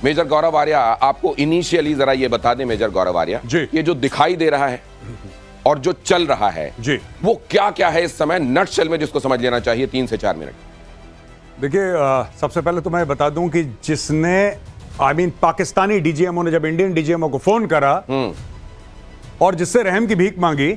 Major गौरव आर्या, आपको initially जरा ये बता दें मेजर गौरव आर्या, ये जो दिखाई दे रहा है और जो चल रहा है जी, वो क्या क्या है इस समय नटशेल में, जिसको समझ लेना चाहिए 3 से 4 मिनट। देखिए, सबसे पहले तो मैं बता दूं कि जिसने पाकिस्तानी डीजीएमओ ने जब इंडियन डीजीएमओ को फोन करा और जिससे रहम की भीख मांगी,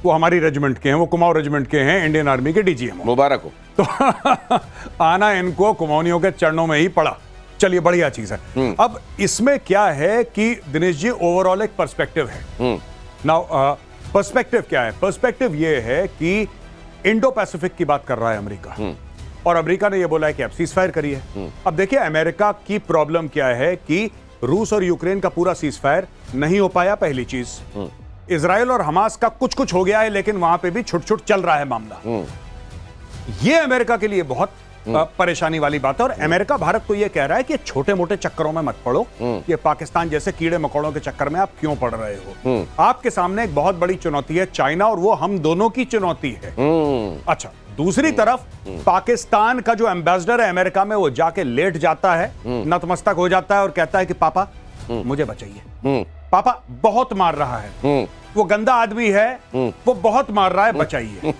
वो हमारी रेजिमेंट के हैं, वो कुमाऊं रेजिमेंट के हैं, इंडियन आर्मी के डीजीएमओ। मुबारक हो। तो आना इनको कुमाऊनियों के चरणों में ही पड़ा। चलिए, बढ़िया चीज है। अब इसमें क्या है कि दिनेश जी, ओवरऑल एक पर्सपेक्टिव है। नाउ पर्सपेक्टिव क्या है? पर्सपेक्टिव ये है कि इंडो पैसिफिक की बात कर रहा है अमेरिका, और अमेरिका ने यह बोला है कि अब सीजफायर करिए। अब देखिए, अमेरिका की प्रॉब्लम क्या है कि रूस और यूक्रेन का पूरा सीजफायर नहीं हो पाया, पहली चीज। इजराइल और हमास का कुछ कुछ हो गया है, लेकिन वहां पे भी छुट छुट चल रहा है मामला। यह अमेरिका के लिए बहुत परेशानी वाली बात है। और अमेरिका भारत को यह कह रहा है कि छोटे मोटे चक्करों में मत पड़ो, ये पाकिस्तान जैसे कीड़े मकोड़ों के चक्कर में आप क्यों पड़ रहे हो? आपके सामने एक बहुत बड़ी चुनौती है चाइना, और वो हम दोनों की चुनौती है। अच्छा, दूसरी तरफ पाकिस्तान का जो एम्बेसडर है अमेरिका में, वो जाके लेट जाता है, नतमस्तक हो जाता है और कहता है कि पापा मुझे बचाइए, पापा बहुत मार रहा है, वो गंदा आदमी है, वो बहुत मार रहा है, बचाइए।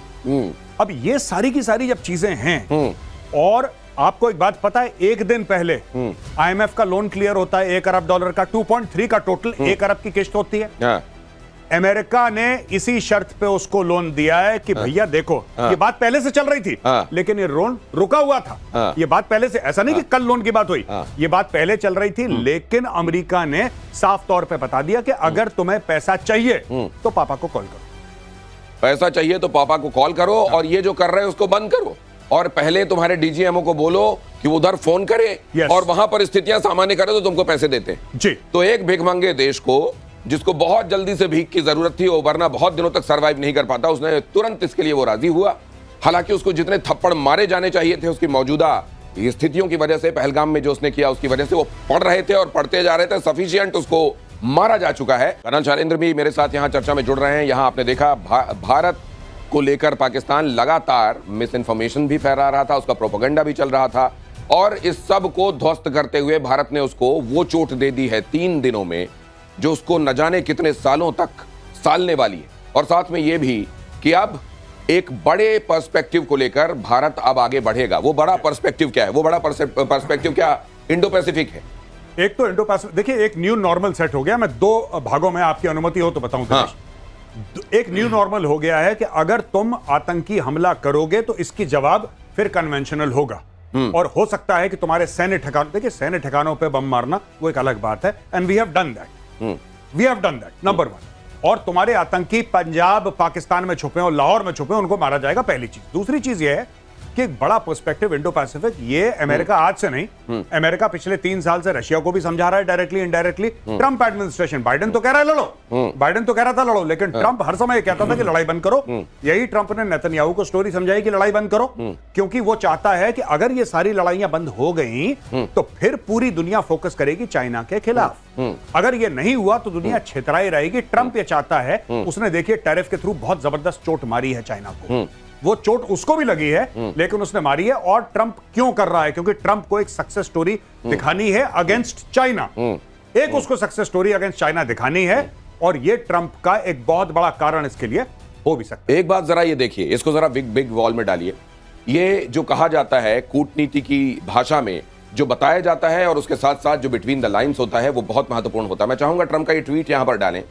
अब ये सारी की सारी जब चीजें हैं, और आपको एक बात पता है, एक दिन पहले आईएमएफ का लोन क्लियर होता है $1 अरब का, 2.3 का टोटल, 1 अरब की किस्त होती है। अमेरिका ने इसी शर्त पे उसको लोन दिया है कि भैया देखो, ये बात पहले से चल रही थी, लेकिन ये लोन रुका हुआ था। ये बात पहले से, ऐसा नहीं कि कल लोन की बात हुई, ये बात पहले चल रही थी, लेकिन अमेरिका ने साफ तौर पे बता दिया कि अगर तुम्हें पैसा चाहिए तो पापा को कॉल करो, पैसा चाहिए तो पापा को कॉल करो, और ये जो कर रहे हैं उसको बंद करो, और पहले तुम्हारे डीजीएमओ को बोलो कि वो उधर फोन करे और वहां पर स्थितियां सामान्य करे तो तुमको पैसे देते हैं जी। तो एक भिखमंगे देश को, जिसको बहुत जल्दी से भीख की जरूरत थी, वो वरना बहुत दिनों तक सरवाइव नहीं कर पाता, उसने तुरंत इसके लिए वो राजी हुआ। हालांकि उसको जितने थप्पड़ मारे जाने चाहिए थे उसकी मौजूदा स्थितियों की वजह से, पहलगाम में जो उसने किया उसकी वजह से वो पढ़ रहे थे और पढ़ते जा रहे थे, सफिशिएंट उसको मारा जा चुका है। कर्नल शैलेंद्र भी मेरे साथ यहाँ चर्चा में जुड़ रहे हैं। यहाँ आपने देखा भारत को लेकर पाकिस्तान लगातार मिस इन्फॉर्मेशन भी फैला रहा था, उसका प्रोपेगेंडा भी चल रहा था, और इस सब को ध्वस्त करते हुए भारत ने उसको वो चोट दे दी है 3 दिनों में, जो उसको न जाने कितने सालों तक सालने वाली है। और साथ में ये भी कि अब एक बड़े पर्सपेक्टिव को लेकर भारत अब आगे बढ़ेगा। वो बड़ा पर्सपेक्टिव क्या है? वो बड़ा पर्सपेक्टिव क्या इंडो पैसिफिक है। एक तो इंडो पैसिफिक, देखिए, एक न्यू नॉर्मल सेट हो गया। मैं 2 भागों में, आपकी अनुमति हो तो बताऊं। एक न्यू नॉर्मल हो गया है कि अगर तुम आतंकी हमला करोगे तो इसकी जवाब फिर कन्वेंशनल होगा, और हो सकता है कि तुम्हारे सैन्य ठिकानों, देखिए सैन्य ठिकानों पे बम मारना वो एक अलग बात है, and we have done that, number 1। और तुम्हारे आतंकी पंजाब पाकिस्तान में छुपे हो, लाहौर में छुपे हो, उनको मारा जाएगा, पहली चीज। दूसरी चीज ये है कि एक बड़ा पर्सपेक्टिव इंडो पैसिफिक, ये अमेरिका आज से नहीं, अमेरिका पिछले 3 साल से रशिया को भी समझा रहा है directly indirectly. Trump administration, Biden तो कह रहा है लड़ो, बाइडेन तो कह रहा था लड़ो, लेकिन ट्रंप हर समय कहता था कि लड़ाई बंद करो। यही ट्रंप ने नेतन्याहू को स्टोरी समझाई कि लड़ाई बंद करो, क्योंकि वो चाहता है कि अगर ये सारी लड़ाइयां बंद हो गई तो फिर पूरी दुनिया फोकस करेगी चाइना के खिलाफ। अगर ये नहीं हुआ तो दुनिया छितराई रहेगी। ट्रंप ये चाहता है, उसने देखिए टैरिफ के थ्रू बहुत जबरदस्त चोट मारी है चाइना को, वो चोट उसको भी लगी है, लेकिन उसने मारी है। और ट्रंप क्यों कर रहा है? क्योंकि ट्रंप को एक सक्सेस स्टोरी दिखानी है अगेंस्ट चाइना, एक उसको सक्सेस स्टोरी अगेंस्ट चाइना दिखानी है, और ये ट्रंप का एक बहुत बड़ा कारण इसके लिए हो भी सकता है। एक बात जरा ये देखिए, इसको जरा बिग वॉल में डालिए। ये जो कहा जाता है कूटनीति की भाषा में, जो बताया जाता है और उसके साथ साथ जो बिटवीन द लाइन्स होता है, वो बहुत महत्वपूर्ण होता है। मैं चाहूंगा ट्रंप का ये ट्वीट यहां पर डालें।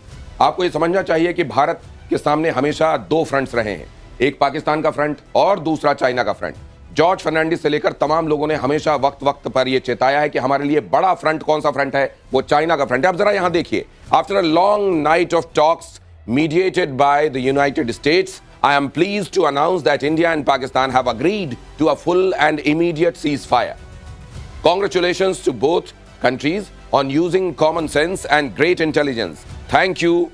आपको ये समझना चाहिए कि भारत के सामने हमेशा 2 फ्रंट्स रहे हैं, एक पाकिस्तान का फ्रंट और दूसरा चाइना का फ्रंट। जॉर्ज फर्नांडिस से लेकर तमाम लोगों ने हमेशा वक्त वक्त पर यह चेताया है कि हमारे लिए बड़ा फ्रंट कौन सा फ्रंट है, वो चाइना का फ्रंट है। अब जरा यहां देखिए, after a long night of talks mediated by the United States, I am pleased to announce that India and Pakistan have agreed to a full and immediate ceasefire. Congratulations to both countries on using common sense and great intelligence. Thank you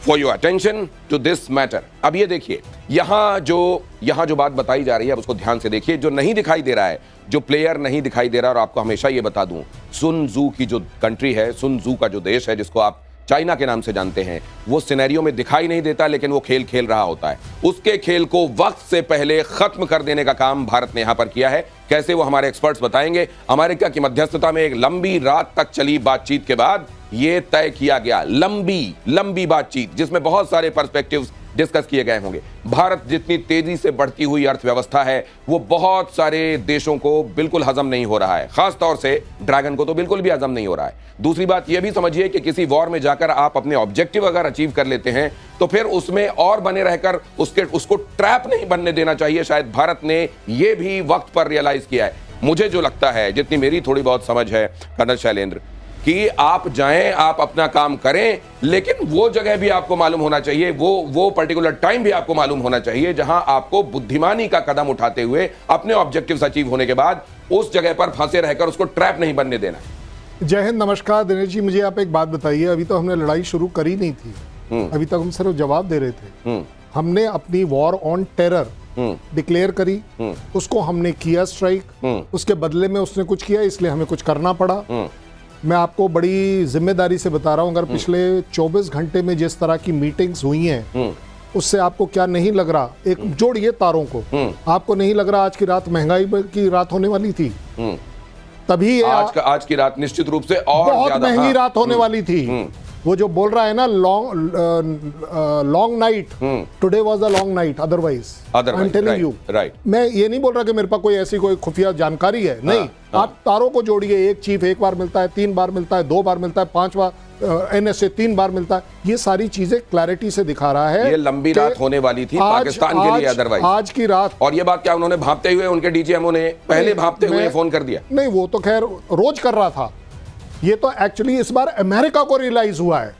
for your attention to this matter. अब ये देखिए, यहाँ जो बात बताई जा रही है, अब उसको ध्यान से देखिए। जो नहीं दिखाई दे रहा है, जो प्लेयर नहीं दिखाई दे रहा, और आपको हमेशा ये बता दूं, सुन जू की जो कंट्री है, सुन जू का जो देश है, जिसको आप चाइना के नाम से जानते हैं, वो सिनेरियो में दिखाई नहीं देता, लेकिन वो खेल खेल रहा होता है। उसके खेल को वक्त से पहले खत्म कर देने का काम भारत ने यहां पर किया है। कैसे, वो हमारे एक्सपर्ट्स बताएंगे। अमेरिका की मध्यस्थता में एक लंबी रात तक चली बातचीत के बाद ये तय किया गया, लंबी बातचीत जिसमें बहुत सारे पर्सपेक्टिव्स डिस्कस किए गए होंगे। भारत जितनी तेजी से बढ़ती हुई अर्थव्यवस्था है, वो बहुत सारे देशों को बिल्कुल हजम नहीं हो रहा है, खास तौर से ड्रैगन को तो बिल्कुल भी हजम नहीं हो रहा है। दूसरी बात यह भी समझिए कि किसी वॉर में जाकर आप अपने ऑब्जेक्टिव अगर अचीव कर लेते हैं तो फिर उसमें और बने रहकर उसको ट्रैप नहीं बनने देना चाहिए। शायद भारत ने यह भी वक्त पर रियलाइज किया है। मुझे जो लगता है, जितनी मेरी थोड़ी बहुत समझ है कर्नल शैलेंद्र, कि आप जाएं, आप अपना काम करें, लेकिन वो जगह भी आपको मालूम होना चाहिए, वो पर्टिकुलर टाइम भी आपको मालूम होना चाहिए जहां आपको बुद्धिमानी का कदम उठाते हुए अपने ऑब्जेक्टिव्स अचीव होने के बाद उस जगह पर फंसे रहकर उसको ट्रैप नहीं बनने देना। जय हिंद, नमस्कार। दिनेश जी, मुझे आप एक बात बताइए, अभी तो हमने लड़ाई शुरू करी नहीं थी, अभी तक हम सिर्फ जवाब दे रहे थे। हमने अपनी वॉर ऑन टेरर डिक्लेयर करी, उसको हमने किया स्ट्राइक, उसके बदले में उसने कुछ किया, इसलिए हमें कुछ करना पड़ा। मैं आपको बड़ी जिम्मेदारी से बता रहा हूं, अगर पिछले 24 घंटे में जिस तरह की मीटिंग्स हुई हैं, उससे आपको क्या नहीं लग रहा, एक जोड़िए तारों को, आपको नहीं लग रहा आज की रात महंगाई की रात होने वाली थी? तभी आज की रात निश्चित रूप से और बहुत महंगी रात होने वाली थी। वो जो बोल रहा है ना, long night, today was a long night, otherwise I am telling you. मैं ये नहीं बोल रहा कि मेरे पास कोई ऐसी कोई खुफिया जानकारी है, नहीं। आप तारों को जोड़िए, एक चीफ एक बार मिलता है, 3 बार मिलता है, 2 बार मिलता है, 5 बार NSA 3 बार मिलता है। ये सारी चीजें क्लैरिटी से दिखा रहा है। ये लंबी रात होने वाली थी पाकिस्तान के लिए, अदरवाइज आज की रात। और ये बात क्या उन्होंने भांपते हुए, उनके DGMO ने पहले भांपते हुए फोन कर दिया? नहीं, वो तो खैर रोज कर रहा था। ये तो एक्चुअली इस बार अमेरिका को रियलाइज हुआ है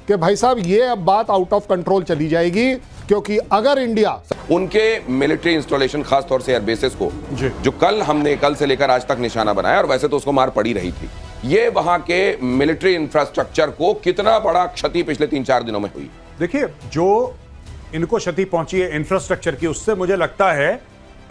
कि भाई साहब ये अब बात आउट ऑफ कंट्रोल चली जाएगी, क्योंकि अगर इंडिया उनके मिलिट्री इंस्टॉलेशन, खास तौर से एयर बेसिस को, जो कल से लेकर आज तक निशाना बनाया, और वैसे तो उसको मार पड़ी रही थी, ये वहां के मिलिट्री इंफ्रास्ट्रक्चर को कितना बड़ा क्षति पिछले 3-4 दिनों में हुई? देखिए, जो इनको क्षति पहुंची है इंफ्रास्ट्रक्चर की, उससे मुझे लगता है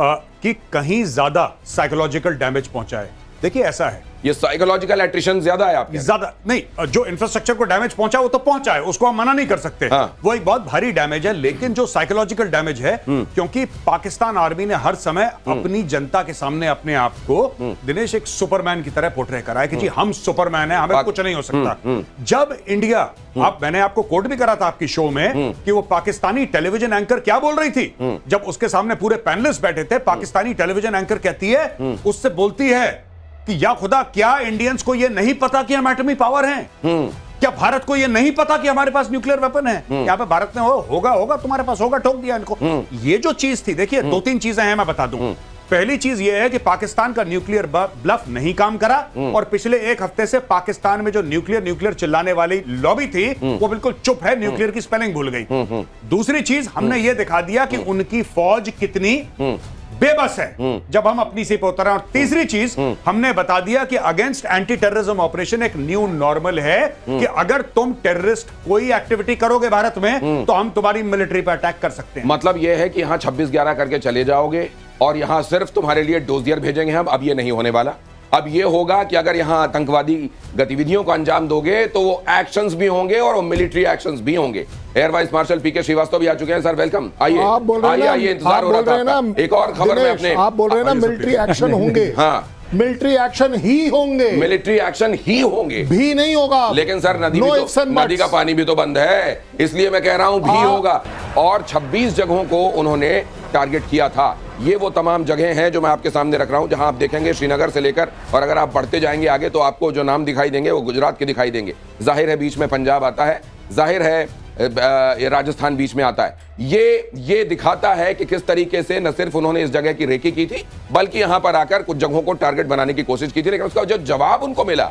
कि कहीं ज्यादा साइकोलॉजिकल डैमेज पहुंचा है। देखिए, ऐसा है, ये साइकोलॉजिकल एट्रिशन ज्यादा है आपके? ज्यादा नहीं, जो इंफ्रास्ट्रक्चर को डैमेज पहुंचा वो तो पहुंचा है, उसको हम मना नहीं कर सकते। हाँ। वो एक बहुत भारी डैमेज है, लेकिन जो साइकोलॉजिकल डैमेज है, क्योंकि पाकिस्तान आर्मी ने हर समय अपनी जनता के सामने अपने आप को दिनेश एक सुपरमैन की तरह पोर्ट्रे करा है कि जी हम सुपरमैन है, हमें कुछ नहीं हो सकता। जब इंडिया, मैंने आपको कोट भी करा था आपकी शो में कि वो पाकिस्तानी टेलीविजन एंकर क्या बोल रही थी जब उसके सामने पूरे पैनलिस्ट बैठे थे। पाकिस्तानी टेलीविजन एंकर कहती है, उससे बोलती है कि या खुदा, क्या इंडियंस को यह नहीं पता कि हम एटमी पावर हैं? क्या भारत को यह नहीं पता कि हमारे पास न्यूक्लियर वेपन है? यहाँ पे भारत ने होगा तुम्हारे पास होगा, ठोक दिया इनको। ये जो चीज थी, देखिए 2-3 चीजें हैं, मैं बता दूं। पहली चीज यह है कि पाकिस्तान का न्यूक्लियर ब्लफ नहीं काम करा, और पिछले 1 हफ्ते से पाकिस्तान में जो न्यूक्लियर चिल्लाने वाली लॉबी थी, वो बिल्कुल चुप है, न्यूक्लियर की स्पेलिंग भूल गई। दूसरी चीज, हमने ये दिखा दिया कि उनकी फौज कितनी बेबस है जब हम अपनी से उतर रहे हैं। और तीसरी चीज, हमने बता दिया कि अगेंस्ट एंटी टेररिज्म ऑपरेशन एक न्यू नॉर्मल है, कि अगर तुम टेररिस्ट कोई एक्टिविटी करोगे भारत में, तो हम तुम्हारी मिलिट्री पर अटैक कर सकते हैं। मतलब यह है कि यहां 26-11 करके चले जाओगे और यहां सिर्फ तुम्हारे लिए डोजियर भेजेंगे हम। अब ये नहीं होने वाला। अब ये होगा कि अगर यहां आतंकवादी गतिविधियों को अंजाम दोगे तो वो एक्शंस भी होंगे और वो मिलिट्री एक्शंस भी होंगे। एयर वाइस मार्शल पीके श्रीवास्तव भी आ चुके हैं। सर वेलकम, आइए। आप बोल रहे हैं, इंतजार हो रहा था। एक और खबर में अपने, आप बोल रहे हैं ना मिलिट्री एक्शन होंगे। हाँ, मिलिट्री एक्शन ही होंगे, मिलिट्री एक्शन ही होंगे, भी नहीं होगा। लेकिन सर नदी का पानी भी तो बंद है, इसलिए मैं कह रहा हूं भी होगा। और 26 जगहों को उन्होंने टारगेट किया था। ये वो तमाम जगह हैं जो मैं आपके सामने रख रहा हूं, जहां आप देखेंगे श्रीनगर से लेकर, और अगर आप बढ़ते जाएंगे आगे तो आपको जो नाम दिखाई देंगे वो गुजरात के दिखाई देंगे। जाहिर है बीच में पंजाब आता है, जाहिर है राजस्थान बीच में आता है। ये दिखाता है कि किस तरीके से न सिर्फ उन्होंने इस जगह की रेकी की थी, बल्कि यहां पर आकर कुछ जगहों को टारगेट बनाने की कोशिश की थी। लेकिन उसका जो जवाब उनको मिला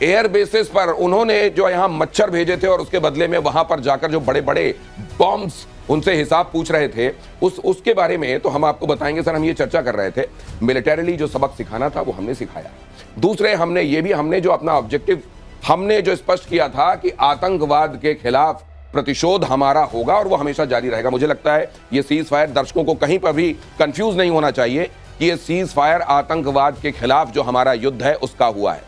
एयर बेसिस पर, उन्होंने जो यहां मच्छर भेजे थे और उसके बदले में वहां पर जाकर जो बड़े बड़े बॉम्ब्स उनसे हिसाब पूछ रहे थे, उसके बारे में तो हम आपको बताएंगे। सर, हम ये चर्चा कर रहे थे, मिलिटरीली जो सबक सिखाना था वो हमने सिखाया। दूसरे, हमने जो अपना ऑब्जेक्टिव हमने जो स्पष्ट किया था कि आतंकवाद के खिलाफ प्रतिशोध हमारा होगा और वो हमेशा जारी रहेगा। मुझे लगता है ये सीज फायर, दर्शकों को कहीं पर भी कंफ्यूज नहीं होना चाहिए कि ये सीज फायर आतंकवाद के खिलाफ जो हमारा युद्ध है उसका हुआ है।